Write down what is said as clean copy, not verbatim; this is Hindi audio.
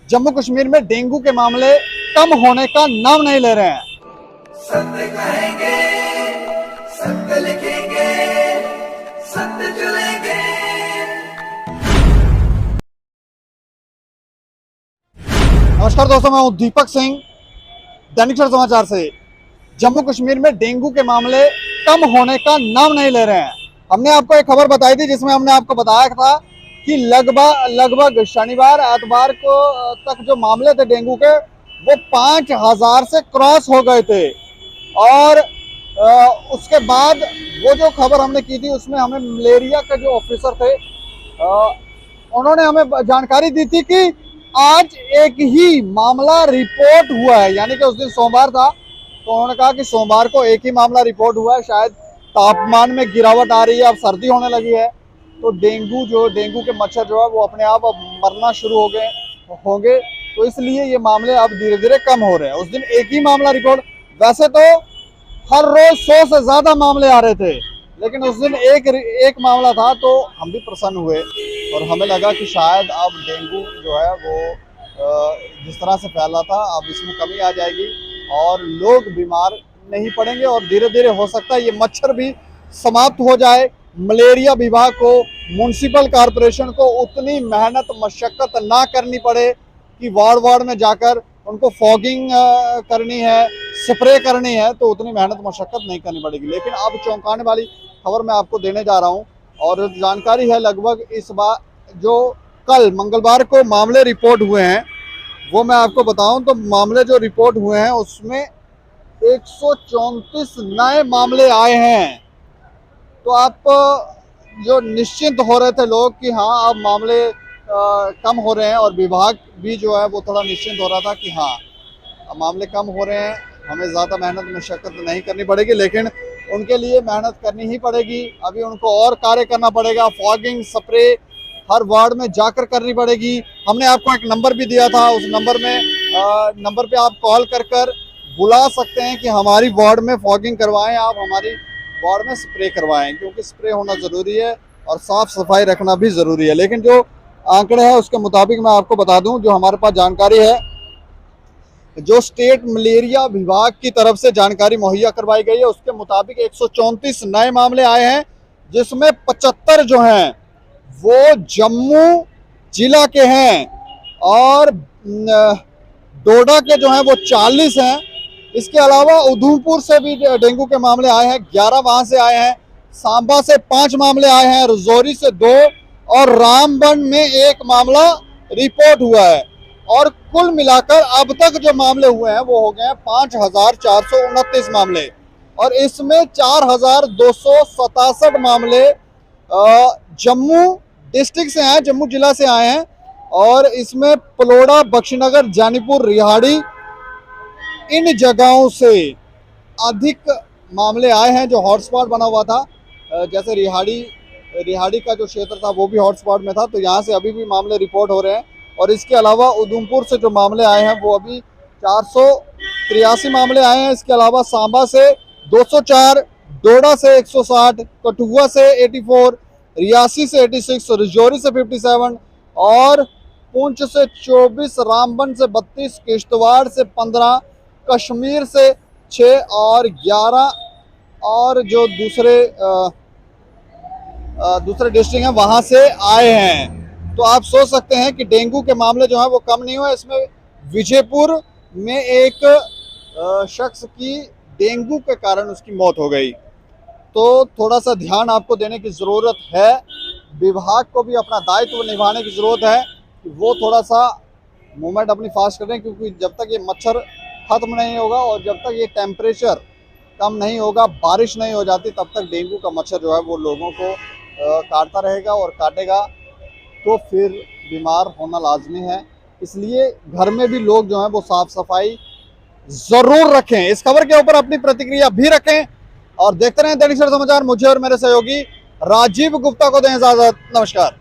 जम्मू कश्मीर में डेंगू के मामले कम होने का नाम नहीं ले रहे हैं। सत्य कहेंगे, सत्य लिखेंगे, सत्य चलेंगे। नमस्कार दोस्तों, मैं हूं दीपक सिंह, दैनिक सवेरा समाचार से। जम्मू कश्मीर में डेंगू के मामले कम होने का नाम नहीं ले रहे हैं। हमने आपको एक खबर बताई थी जिसमें हमने आपको बताया था कि लगभग शनिवार एतवार को तक जो मामले थे डेंगू के वो 5000 से क्रॉस हो गए थे। और उसके बाद वो जो खबर हमने की थी उसमें हमें मलेरिया के जो ऑफिसर थे उन्होंने हमें जानकारी दी थी कि आज एक ही मामला रिपोर्ट हुआ है, यानी कि उस दिन सोमवार था तो उन्होंने कहा कि सोमवार को एक ही मामला रिपोर्ट हुआ है। शायद तापमान में गिरावट आ रही है, अब सर्दी होने लगी है तो डेंगू के मच्छर जो है वो अपने आप अब मरना शुरू हो गए होंगे, तो इसलिए ये मामले अब धीरे धीरे कम हो रहे हैं। उस दिन एक ही मामला रिपोर्ट, वैसे तो हर रोज 100 से ज्यादा मामले आ रहे थे, लेकिन उस दिन एक मामला था तो हम भी प्रसन्न हुए और हमें लगा कि शायद अब डेंगू जो है वो जिस तरह से फैला था अब इसमें कमी आ जाएगी और लोग बीमार नहीं पड़ेंगे और धीरे धीरे हो सकता है ये मच्छर भी समाप्त हो जाए। मलेरिया विभाग को, म्युनिसिपल कॉरपोरेशन को उतनी मेहनत मशक्कत ना करनी पड़े कि वार्ड में जाकर उनको फॉगिंग करनी है, स्प्रे करनी है, तो उतनी मेहनत मशक्कत नहीं करनी पड़ेगी। लेकिन अब चौंकाने वाली खबर मैं आपको देने जा रहा हूं और जानकारी है लगभग इस बार जो कल मंगलवार को मामले रिपोर्ट हुए हैं वो मैं आपको बताऊं तो मामले जो रिपोर्ट हुए हैं उसमें 134 नए मामले आए हैं। तो आप जो निश्चिंत हो रहे थे लोग कि हाँ अब मामले कम हो रहे हैं और विभाग भी जो है वो थोड़ा निश्चिंत हो रहा था कि हाँ अब मामले कम हो रहे हैं, हमें ज़्यादा मेहनत मशक्कत नहीं करनी पड़ेगी, लेकिन उनके लिए मेहनत करनी ही पड़ेगी। अभी उनको और कार्य करना पड़ेगा, फॉगिंग स्प्रे हर वार्ड में जाकर करनी पड़ेगी। हमने आपको एक नंबर भी दिया था, उस नंबर पे आप कॉल कर बुला सकते हैं कि हमारी वार्ड में फॉगिंग करवाएं, आप हमारी वार्ड में स्प्रे करवाएं, क्योंकि स्प्रे होना ज़रूरी है और साफ़ सफाई रखना भी ज़रूरी है। लेकिन जो आंकड़े हैं उसके मुताबिक मैं आपको बता दूं, जो हमारे पास जानकारी है, जो स्टेट मलेरिया विभाग की तरफ से जानकारी मुहैया करवाई गई है उसके मुताबिक 134 नए मामले आए हैं, जिसमें 75 जो हैं वो जम्मू जिला के हैं और डोडा के जो हैं वो 40 हैं। इसके अलावा उधमपुर से भी डेंगू के मामले आए हैं, 11 वहां से आए हैं। सांबा से 5 मामले आए हैं, रजौरी से 2 और रामबन में 1 मामला रिपोर्ट हुआ है। और कुल मिलाकर अब तक जो मामले हुए हैं वो हो गए हैं 5429 मामले और इसमें 4267 मामले जम्मू डिस्ट्रिक्ट से आए, जम्मू जिला से आए हैं। और इसमें पलोड़ा, बख्शीनगर, जानीपुर, रिहाड़ी इन जगहों से अधिक मामले आए हैं जो हॉटस्पॉट बना हुआ था। जैसे रिहाड़ी का जो क्षेत्र था वो भी हॉटस्पॉट में था, तो यहाँ से अभी भी मामले रिपोर्ट हो रहे हैं। और इसके अलावा उधमपुर से जो मामले आए हैं वो अभी 483 मामले आए हैं। इसके अलावा सांबा से 204, डोडा से 160, कठुआ से 84, रियासी से 86, रजौरी से 57 और पुंछ से 24, रामबन से 32, किश्तवाड़ से 15, कश्मीर से 6 और 11 और जो दूसरे डिस्ट्रिक्ट हैं वहां से आए हैं। तो आप सोच सकते हैं कि डेंगू के मामले जो हैं वो कम नहीं हुए। इसमें विजयपुर में एक शख्स की डेंगू के कारण उसकी मौत हो गई, तो थोड़ा सा ध्यान आपको देने की ज़रूरत है। विभाग को भी अपना दायित्व निभाने की ज़रूरत है कि वो थोड़ा सा मूवमेंट अपनी फास्ट करें, क्योंकि जब तक ये मच्छर ख़त्म नहीं होगा और जब तक ये टेम्परेचर कम नहीं होगा, बारिश नहीं हो जाती, तब तक डेंगू का मच्छर जो है वो लोगों को काटता रहेगा और काटेगा तो फिर बीमार होना लाजमी है। इसलिए घर में भी लोग जो हैं वो साफ़ सफाई ज़रूर रखें। इस खबर के ऊपर अपनी प्रतिक्रिया भी रखें और देखते रहें दैनिक सवेरा समाचार। मुझे और मेरे सहयोगी राजीव गुप्ता को दें इजाज़त। नमस्कार।